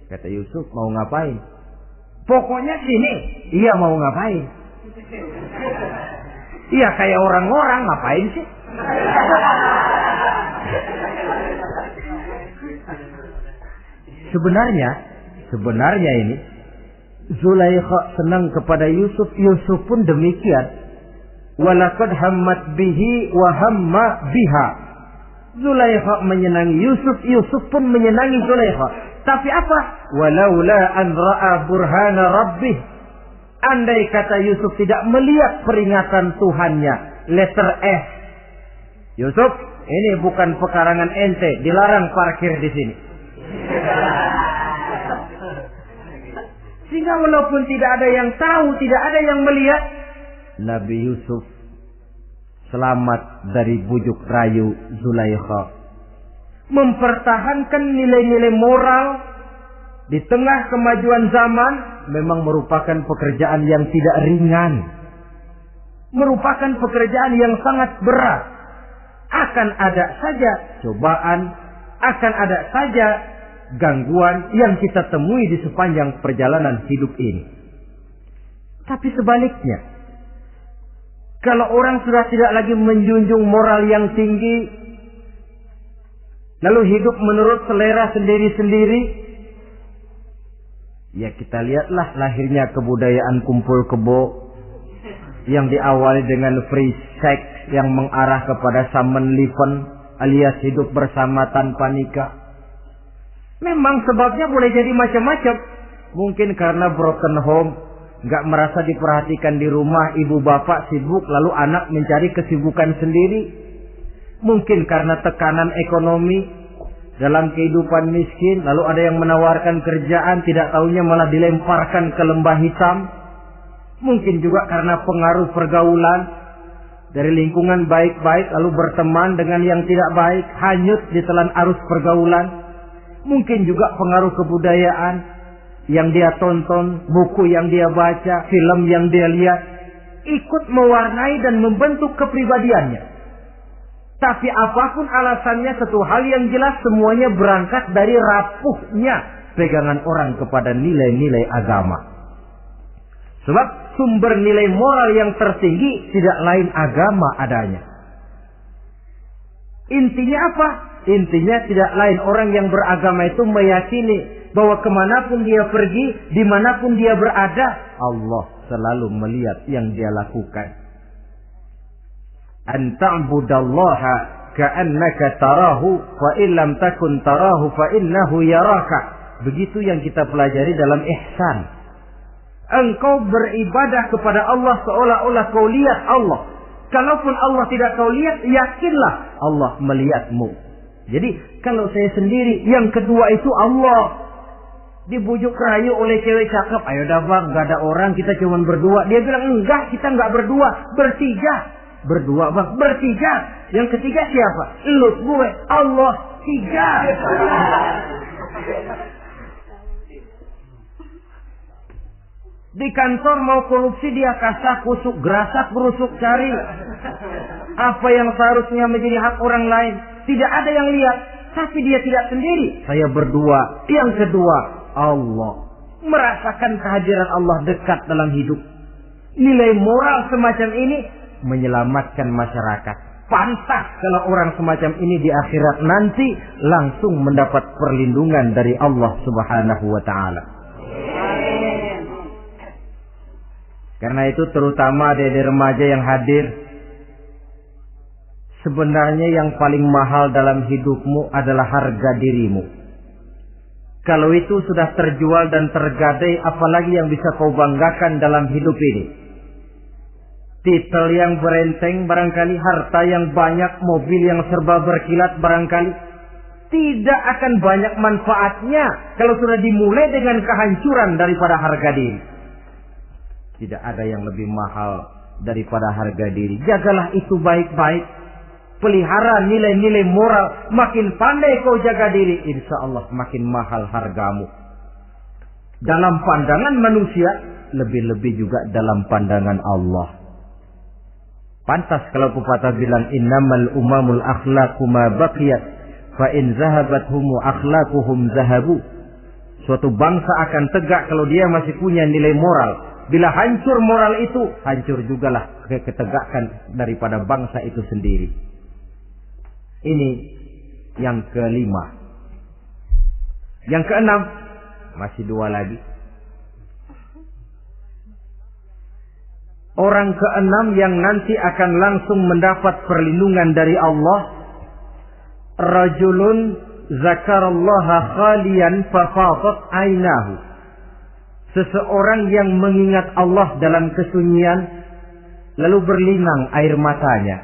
Kata Yusuf, "Mau ngapain?" "Pokoknya sini." "Iya, mau ngapain?" "Iya, kayak orang-orang, ngapain sih?" Sebenarnya ini Zulaikha senang kepada Yusuf, Yusuf pun demikian. Walaqad hammat bihi wa hamma biha. Zulaikha menyenangi Yusuf, Yusuf pun menyenangi Zulaikha. Tapi apa? Walaula an ra'a burhana rabbih. Andai kata Yusuf tidak melihat peringatan Tuhannya, letter F. Yusuf, ini bukan pekarangan ente, dilarang parkir di sini. Sehingga walaupun tidak ada yang tahu, tidak ada yang melihat, Nabi Yusuf selamat dari bujuk rayu Zulaikha. Mempertahankan nilai-nilai moral di tengah kemajuan zaman memang merupakan pekerjaan yang tidak ringan. Merupakan pekerjaan yang sangat berat. Akan ada saja cobaan, akan ada saja gangguan yang kita temui di sepanjang perjalanan hidup ini. Tapi sebaliknya, kalau orang sudah tidak lagi menjunjung moral yang tinggi, lalu hidup menurut selera sendiri-sendiri, ya kita lihatlah lahirnya kebudayaan kumpul kebo yang diawali dengan free sex yang mengarah kepada Samenleben alias hidup bersama tanpa nikah. Memang sebabnya boleh jadi macam-macam. Mungkin karena broken home, nggak merasa diperhatikan di rumah, ibu bapak sibuk lalu anak mencari kesibukan sendiri. Mungkin karena tekanan ekonomi dalam kehidupan miskin, lalu ada yang menawarkan kerjaan, tidak taunya malah dilemparkan ke lembah hitam. Mungkin juga karena pengaruh pergaulan dari lingkungan baik-baik lalu berteman dengan yang tidak baik, hanyut di telan arus pergaulan. Mungkin juga pengaruh kebudayaan yang dia tonton, buku yang dia baca, film yang dia lihat, ikut mewarnai dan membentuk kepribadiannya. Tapi apapun alasannya, satu hal yang jelas, semuanya berangkat dari rapuhnya pegangan orang kepada nilai-nilai agama. Sebab sumber nilai moral yang tertinggi tidak lain agama adanya. Intinya apa? Intinya tidak lain, orang yang beragama itu meyakini bahwa kemanapun dia pergi, dimanapun dia berada, Allah selalu melihat yang dia lakukan. An ta'budallaha ka'annaka tarahu fa illam takun tarahu fa innahu yaraka. Begitu yang kita pelajari dalam ihsan. Engkau beribadah kepada Allah seolah-olah kau lihat Allah. Kalaupun Allah tidak kau lihat, yakinlah Allah melihatmu. Jadi kalau saya sendiri, yang kedua itu Allah. Dibujuk rayu oleh cewek cakep, ayo dah bang, gak ada orang, kita cuma berdua. Dia bilang enggak, kita enggak berdua, bertiga. Berdua bang, bertiga. Yang ketiga siapa? Lu, gue, Allah, tiga. Di kantor mau korupsi dia kasak kusuk, gerasak berusuk cari apa yang seharusnya menjadi hak orang lain. Tidak ada yang lihat, tapi dia tidak sendiri. Saya berdua. Yang kedua, Allah. Merasakan kehadiran Allah dekat dalam hidup. Nilai moral semacam ini menyelamatkan masyarakat. Pantas kalau orang semacam ini di akhirat nanti langsung mendapat perlindungan dari Allah Subhanahu wa ta'ala. Karena itu terutama adik-adik remaja yang hadir, sebenarnya yang paling mahal dalam hidupmu adalah harga dirimu. Kalau itu sudah terjual dan tergadai, apalagi yang bisa kau banggakan dalam hidup ini? Titel yang berenteng barangkali, harta yang banyak, mobil yang serba berkilat barangkali. Tidak akan banyak manfaatnya kalau sudah dimulai dengan kehancuran daripada harga diri. Tidak ada yang lebih mahal daripada harga diri. Jagalah itu baik-baik. Pelihara nilai-nilai moral. Makin pandai kau jaga diri, insya Allah makin mahal hargamu. Dalam pandangan manusia, lebih-lebih juga dalam pandangan Allah. Pantas kalau pepatah bilang, innamal umamul akhlaqu ma baqiyat, fa in zahabathum akhlaquhum zahabu. Suatu bangsa akan tegak kalau dia masih punya nilai moral. Bila hancur moral itu, hancur jugalah ketegakan daripada bangsa itu sendiri. Ini yang kelima. Yang keenam, masih dua lagi. Orang keenam yang nanti akan langsung mendapat perlindungan dari Allah, rajulun zakarallaha khalian fafadat ainahu. Seseorang yang mengingat Allah dalam kesunyian, lalu berlinang air matanya.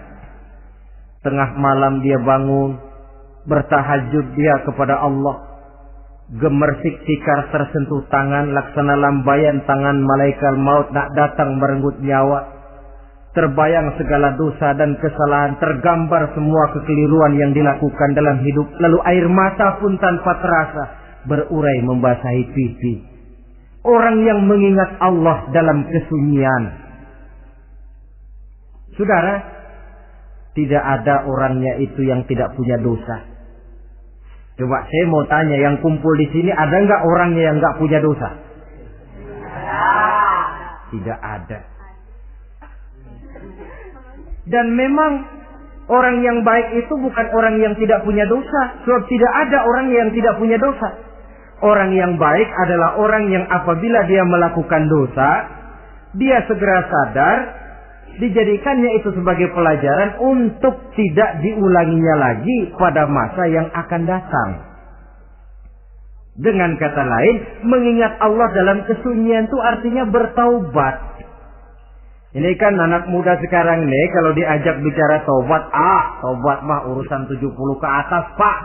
Tengah malam dia bangun, bertahajud dia kepada Allah. Gemersik tikar tersentuh tangan, laksana lambaian tangan malaikat maut nak datang merenggut nyawa. Terbayang segala dosa dan kesalahan, tergambar semua kekeliruan yang dilakukan dalam hidup. Lalu air mata pun tanpa terasa berurai membasahi pipi. Orang yang mengingat Allah dalam kesunyian. Saudara, tidak ada orangnya itu yang tidak punya dosa. Coba saya mau tanya, yang kumpul di sini ada nggak orangnya yang nggak punya dosa? Tidak ada. Dan memang orang yang baik itu bukan orang yang tidak punya dosa. Sebab tidak ada orang yang tidak punya dosa. Orang yang baik adalah orang yang apabila dia melakukan dosa, dia segera sadar, dijadikannya itu sebagai pelajaran untuk tidak diulanginya lagi pada masa yang akan datang. Dengan kata lain, mengingat Allah dalam kesunyian itu artinya bertaubat. Ini kan anak muda sekarang nih, kalau diajak bicara taubat, taubat mah urusan 70 ke atas, Pak.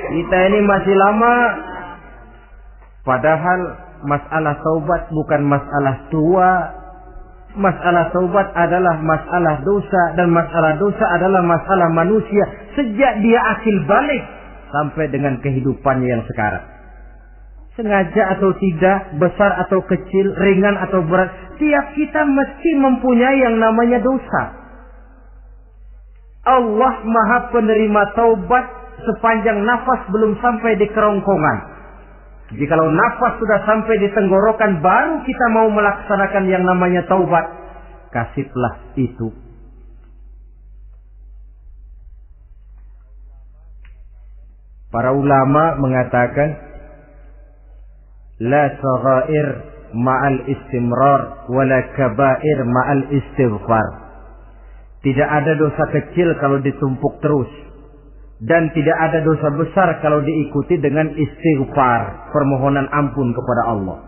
Kita ini masih lama. Padahal masalah taubat bukan masalah tua. Masalah taubat adalah masalah dosa, dan masalah dosa adalah masalah manusia sejak dia akil balik sampai dengan kehidupannya yang sekarang. Sengaja atau tidak, besar atau kecil, ringan atau berat, tiap kita mesti mempunyai yang namanya dosa. Allah Maha penerima taubat sepanjang nafas belum sampai di kerongkongan. Jadi kalau nafas sudah sampai di tenggorokan, baru kita mau melaksanakan yang namanya taubat. Kasihlah itu. Para ulama mengatakan, la saghair ma'al istimrar wala kabair ma'al istighfar. Tidak ada dosa kecil kalau ditumpuk terus, dan tidak ada dosa besar kalau diikuti dengan istighfar, permohonan ampun kepada Allah.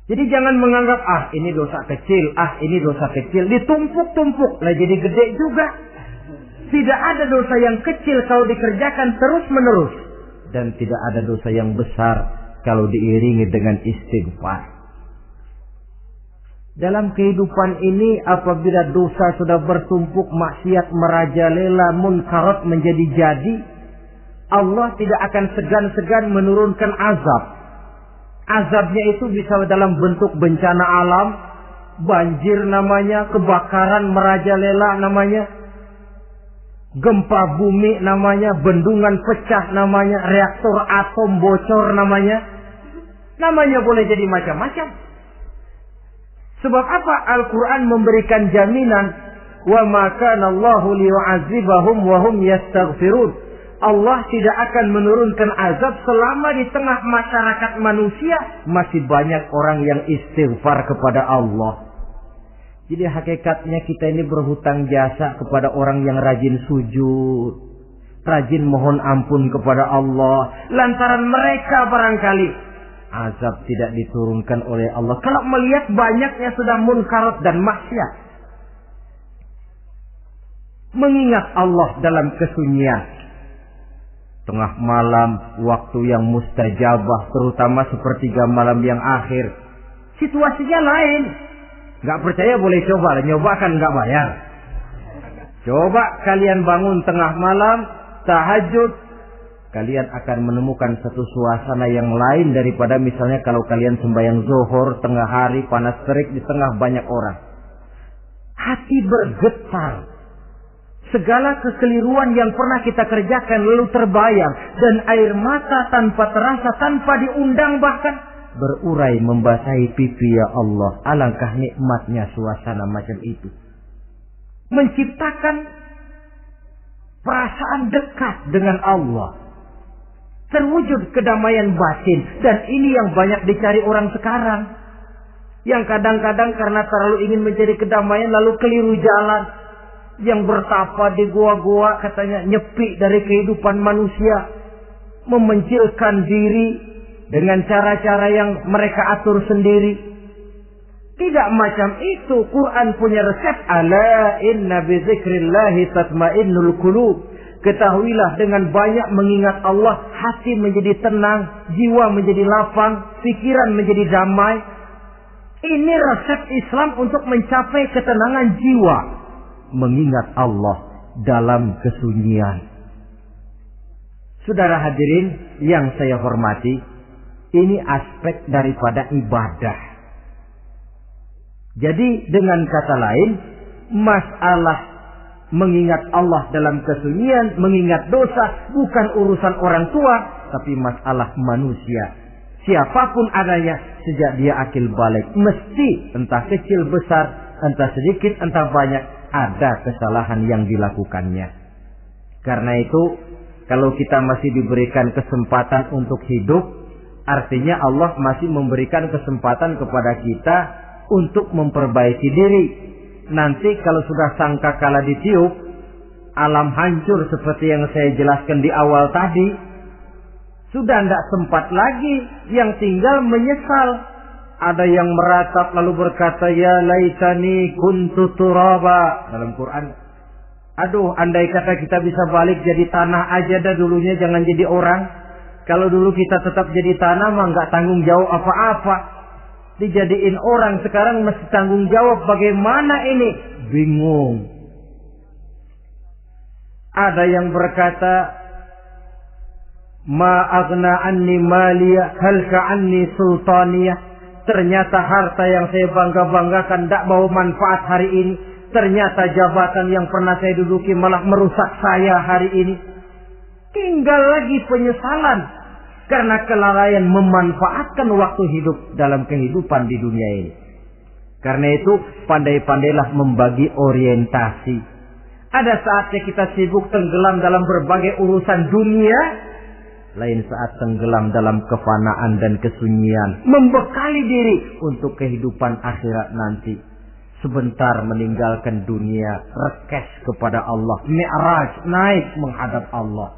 Jadi jangan menganggap ini dosa kecil, ini dosa kecil, ditumpuk-tumpuk lah jadi gede juga. Tidak ada dosa yang kecil kalau dikerjakan terus-menerus, dan tidak ada dosa yang besar kalau diiringi dengan istighfar. Dalam kehidupan ini apabila dosa sudah bertumpuk, maksiat merajalela, munkarat menjadi jadi, Allah tidak akan segan-segan menurunkan azab. Azabnya itu bisa dalam bentuk bencana alam, banjir namanya, kebakaran merajalela namanya, gempa bumi namanya, bendungan pecah namanya, reaktor atom bocor namanya. Namanya boleh jadi macam-macam. Sebab apa? Al-Quran memberikan jaminan, wa ma kana Allahu liyu'adzibahum wa hum yastaghfirun. Allah tidak akan menurunkan azab selama di tengah masyarakat manusia masih banyak orang yang istighfar kepada Allah. Jadi hakikatnya kita ini berhutang jasa kepada orang yang rajin sujud, rajin mohon ampun kepada Allah. Lantaran mereka barangkali azab tidak diturunkan oleh Allah. Kalau melihat banyaknya sudah munkarat dan maksiat. Mengingat Allah dalam kesunyian. Tengah malam, waktu yang mustajabah, terutama sepertiga malam yang akhir. Situasinya lain. Gak percaya boleh coba, nyoba kan gak bayar. Coba kalian bangun tengah malam, tahajud, kalian akan menemukan satu suasana yang lain daripada misalnya kalau kalian sembahyang zuhur tengah hari panas terik di tengah banyak orang. Hati bergetar. Segala kekeliruan yang pernah kita kerjakan lalu terbayang, dan air mata tanpa terasa, tanpa diundang bahkan berurai membasahi pipi. Ya Allah, alangkah nikmatnya suasana macam itu. Menciptakan perasaan dekat dengan Allah. Terwujud kedamaian batin, dan ini yang banyak dicari orang sekarang. Yang kadang-kadang karena terlalu ingin mencari kedamaian lalu keliru jalan. Yang bertapa di gua-gua katanya nyepi dari kehidupan manusia, memencilkan diri dengan cara-cara yang mereka atur sendiri. Tidak macam itu. Quran punya resep. Ala inna bi dzikrillahi tatmainnul qulub. Ketahuilah dengan banyak mengingat Allah, hati menjadi tenang, jiwa menjadi lapang, pikiran menjadi damai. Ini resep Islam untuk mencapai ketenangan jiwa. Mengingat Allah dalam kesunyian. Saudara hadirin yang saya hormati, ini aspek daripada ibadah. Jadi dengan kata lain, masalah Mengingat Allah dalam kesunyian, mengingat dosa, bukan urusan orang tua, tapi masalah manusia. Siapapun adanya, sejak dia akil balik, mesti entah kecil besar, entah sedikit, entah banyak, ada kesalahan yang dilakukannya. Karena itu, kalau kita masih diberikan kesempatan untuk hidup, artinya Allah masih memberikan kesempatan kepada kita untuk memperbaiki diri. Nanti kalau sudah sangkakala ditiup, alam hancur seperti yang saya jelaskan di awal tadi, sudah tidak sempat lagi, yang tinggal menyesal. Ada yang meratap lalu berkata, ya laitani kuntu turaba. Dalam Quran, aduh, andai kata kita bisa balik jadi tanah aja dah dulunya, jangan jadi orang. Kalau dulu kita tetap jadi tanah mah nggak tanggung jawab apa-apa. Dijadiin orang sekarang mesti tanggung jawab, bagaimana ini? Bingung. Ada yang berkata, ma aghna anni maliya halka anni sultaniyah. Ternyata harta yang saya bangga-banggakan tidak bawa manfaat hari ini. Ternyata jabatan yang pernah saya duduki malah merusak saya hari ini. Tinggal lagi penyesalan karena kelalaian memanfaatkan waktu hidup dalam kehidupan di dunia ini. Karena itu pandai-pandailah membagi orientasi. Ada saatnya kita sibuk tenggelam dalam berbagai urusan dunia, lain saat tenggelam dalam kefanaan dan kesunyian, membekali diri untuk kehidupan akhirat nanti. Sebentar meninggalkan dunia, rekes kepada Allah, mi'raj, naik menghadap Allah,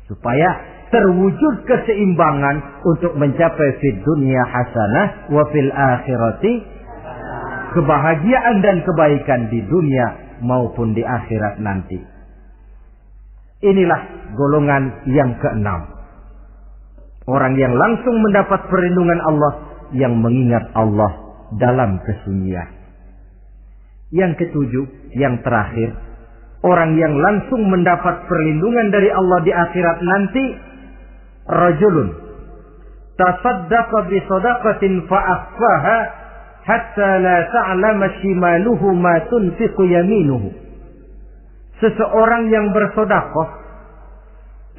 supaya terwujud keseimbangan untuk mencapai fid dunya hasanah wa fil akhirati, kebahagiaan dan kebaikan di dunia maupun di akhirat nanti. Inilah golongan yang keenam. Orang yang langsung mendapat perlindungan Allah, yang mengingat Allah dalam kesunyian. Yang ketujuh, yang terakhir, orang yang langsung mendapat perlindungan dari Allah di akhirat nanti, rajulun tasaddaqa bi sadaqatin fa akhfaha hatta la ta'lama shimaluhu ma tunfiqu yaminuhu. Seseorang yang bersedekah,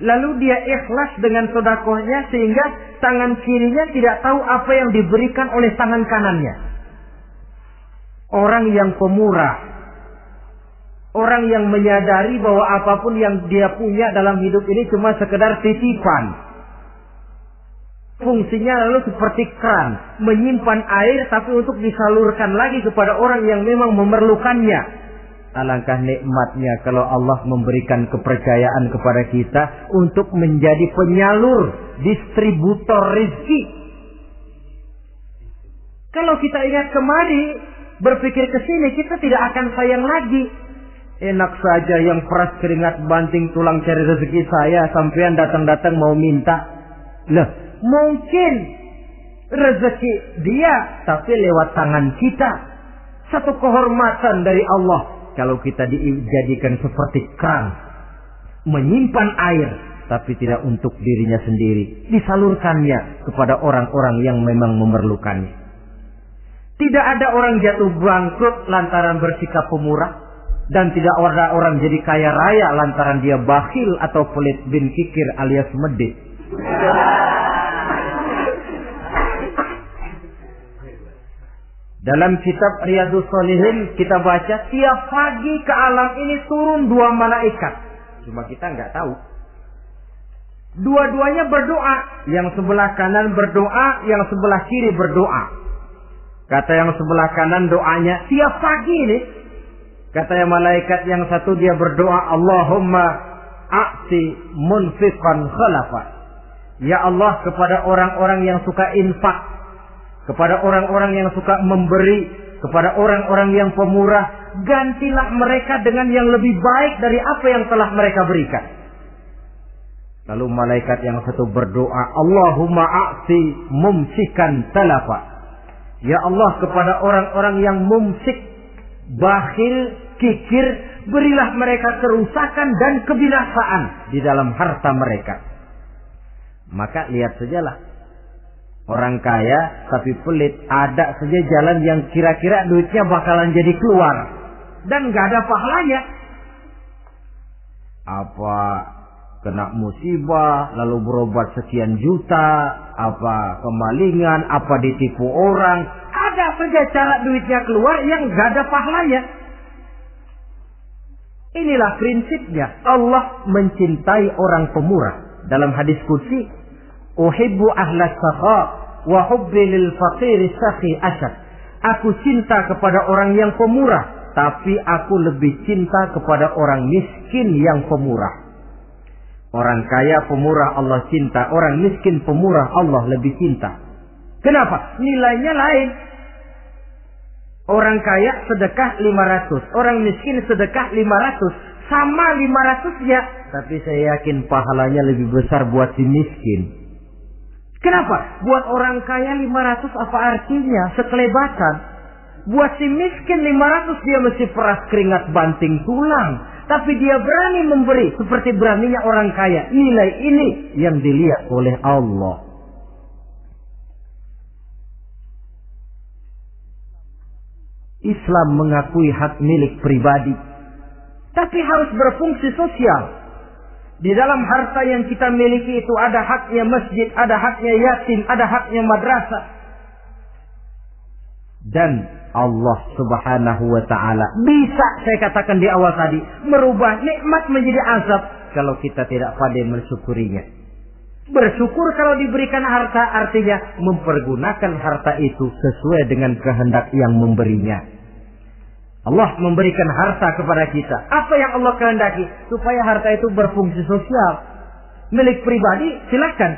lalu dia ikhlas dengan sedekahnya sehingga tangan kirinya tidak tahu apa yang diberikan oleh tangan kanannya. Orang yang pemurah, orang yang menyadari bahwa apapun yang dia punya dalam hidup ini cuma sekedar titipan. Fungsinya lalu seperti keran, menyimpan air tapi untuk disalurkan lagi kepada orang yang memang memerlukannya. Alangkah nikmatnya kalau Allah memberikan kepercayaan kepada kita untuk menjadi penyalur, distributor rezeki. Kalau kita ingat kemari, berpikir ke sini, kita tidak akan sayang lagi. Enak saja yang peras keringat banting tulang cari rezeki saya, sampean datang-datang mau minta. Lah, mungkin rezeki dia tapi lewat tangan kita. Satu kehormatan dari Allah kalau kita dijadikan seperti keran, menyimpan air tapi tidak untuk dirinya sendiri, disalurkannya kepada orang-orang yang memang memerlukannya. Tidak ada orang jatuh bangkrut lantaran bersikap pemurah, dan tidak ada orang jadi kaya raya lantaran dia bakhil atau pelit bin kikir alias medit. Dalam kitab Riyadhus Shalihin kita baca, tiap pagi ke alam ini turun 2 malaikat. Cuma kita nggak tahu. Dua-duanya berdoa. Yang sebelah kanan berdoa, yang sebelah kiri berdoa. Kata yang sebelah kanan doanya tiap pagi ini. Kata yang malaikat yang satu dia berdoa, Allahumma a'ti munfiqan khalafa. Ya Allah, kepada orang-orang yang suka infak, kepada orang-orang yang suka memberi, kepada orang-orang yang pemurah, gantilah mereka dengan yang lebih baik dari apa yang telah mereka berikan. Lalu malaikat yang satu berdoa, Allahumma a'ti mumsikan talafa. Ya Allah, kepada orang-orang yang mumsik, bakhil, kikir, berilah mereka kerusakan dan kebinasaan di dalam harta mereka. Maka lihat sajalah, orang kaya tapi pelit, ada saja jalan yang kira-kira duitnya bakalan jadi keluar dan gak ada pahalanya. apa kena musibah, lalu berobat sekian juta, apa kemalingan, apa ditipu orang. Ada saja cara duitnya keluar yang gak ada pahalanya. Inilah prinsipnya. Allah mencintai orang pemurah. Dalam hadis qudsi, uhibbu ahlas sakha wa hubbi lil faqiri sakhi asyad. Aku cinta kepada orang yang pemurah, tapi aku lebih cinta kepada orang miskin yang pemurah. Orang kaya pemurah Allah cinta, orang miskin pemurah Allah lebih cinta. Kenapa? Nilainya lain. Orang kaya sedekah 500, orang miskin sedekah 500, sama 500 ya, tapi saya yakin pahalanya lebih besar buat si miskin. Kenapa? Buat orang kaya 500 apa artinya? Sekelebatan. Buat si miskin 500 dia mesti peras keringat banting tulang. Tapi dia berani memberi seperti beraninya orang kaya. Nilai ini yang dilihat oleh Allah. Islam mengakui hak milik pribadi, tapi harus berfungsi sosial. Di dalam harta yang kita miliki itu ada haknya masjid, ada haknya yatim, ada haknya madrasah. Dan Allah Subhanahu wa ta'ala bisa, saya katakan di awal tadi, merubah nikmat menjadi azab kalau kita tidak pandai mensyukurinya. Bersyukur kalau diberikan harta artinya mempergunakan harta itu sesuai dengan kehendak yang memberinya. Allah memberikan harta kepada kita. Apa yang Allah kehendaki? Supaya harta itu berfungsi sosial. Milik pribadi silakan,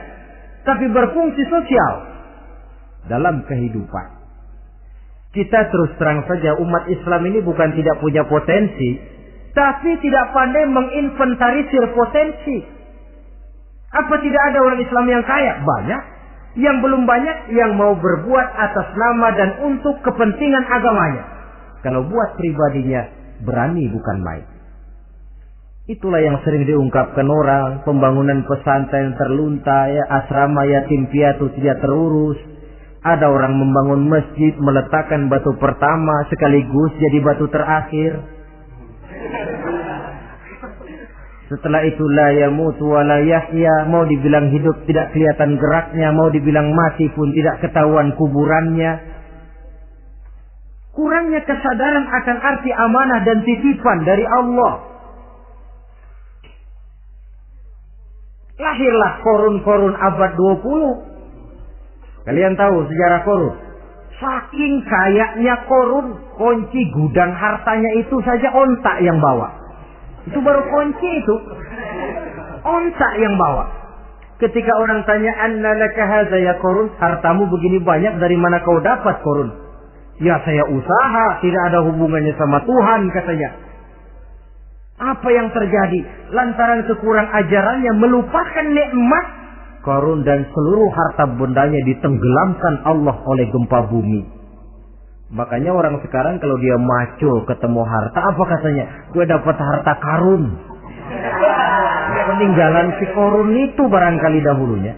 tapi berfungsi sosial dalam kehidupan. Kita terus terang saja, umat Islam ini bukan tidak punya potensi, tapi tidak pandai menginventarisir potensi. Apa tidak ada orang Islam yang kaya? Banyak. Yang belum banyak yang mau berbuat atas nama dan untuk kepentingan agamanya. Kalau buat pribadinya berani bukan main. Itulah yang sering diungkapkan orang, pembangunan pesantren terlunta, ya, asrama yatim piatu tidak terurus. Ada orang membangun masjid, meletakkan batu pertama sekaligus jadi batu terakhir. Setelah itu la yamutu wa la yahya, mau dibilang hidup tidak kelihatan geraknya, mau dibilang mati pun tidak ketahuan kuburannya. Kurangnya kesadaran akan arti amanah dan titipan dari Allah. Lahirlah korun-korun abad 20. Kalian tahu sejarah korun? Saking kayanya korun, kunci gudang hartanya itu saja onta yang bawa. Itu baru kunci itu. Onta yang bawa. Ketika orang tanya, "Anna laka hadza ya korun?" Hartamu begini banyak, dari mana kau dapat korun? Ya saya usaha, tidak ada hubungannya sama Tuhan katanya. Apa yang terjadi? Lantaran kekurang ajarannya melupakan nikmat. Korun dan seluruh harta bendanya ditenggelamkan Allah oleh gempa bumi. Makanya orang sekarang kalau dia macul ketemu harta, apa katanya? Gue dapat harta karun. Peninggalan si korun itu barangkali dahulunya.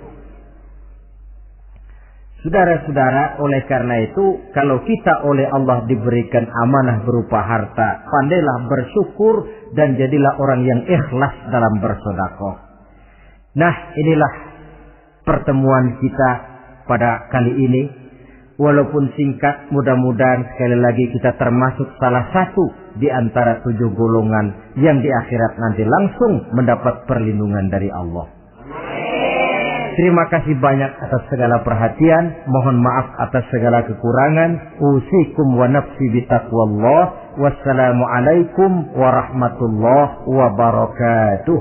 Saudara-saudara, oleh karena itu, kalau kita oleh Allah diberikan amanah berupa harta, pandailah bersyukur dan jadilah orang yang ikhlas dalam bersedekah. Nah, inilah pertemuan kita pada kali ini. Walaupun singkat, mudah-mudahan sekali lagi kita termasuk salah satu di antara 7 golongan yang di akhirat nanti langsung mendapat perlindungan dari Allah. Terima kasih banyak atas segala perhatian. Mohon maaf atas segala kekurangan. Usikum wa nafsi bitaqwallah. Wassalamualaikum warahmatullahi wabarakatuh.